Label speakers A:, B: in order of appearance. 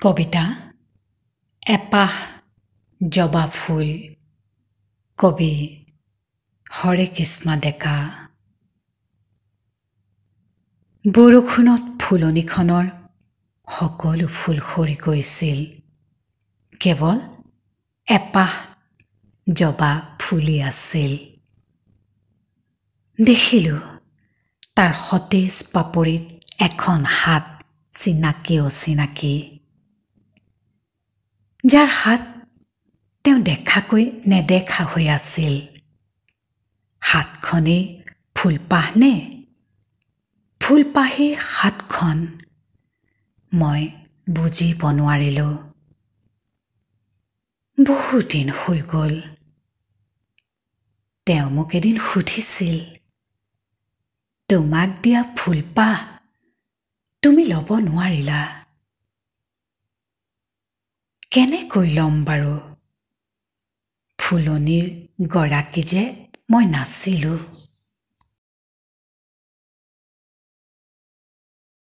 A: কবিতা এপাহ জবা ফুল। কবি হৰে কৃষ্ণ ডেকা। বৰষুণত ফুলনিখনৰ সকলো ফুল সৰি গৈছিল, কেৱল এপাহ জবা ফুলি আছিল। দেখিলো তাৰ সতেজ পাপৰিত এখন হাত, চিনাকি অচিনাকি, যাৰ হাত তেওঁ দেখাকৈ নেদেখা হৈ আছিল। হাতখনেই ফুলপাহ নে ফুলপাহেই হাতখন, মই বুজিব নোৱাৰিলো। বহুদিন হৈ গ'ল। তেওঁ মোক এদিন সুধিছিল, তোমাক দিয়া ফুলপাহ তুমি ল'ব নোৱাৰিলা। কেনেকৈ ল'ম বাৰু? ফুলনিৰ গৰাকী যে মই নাছিলো।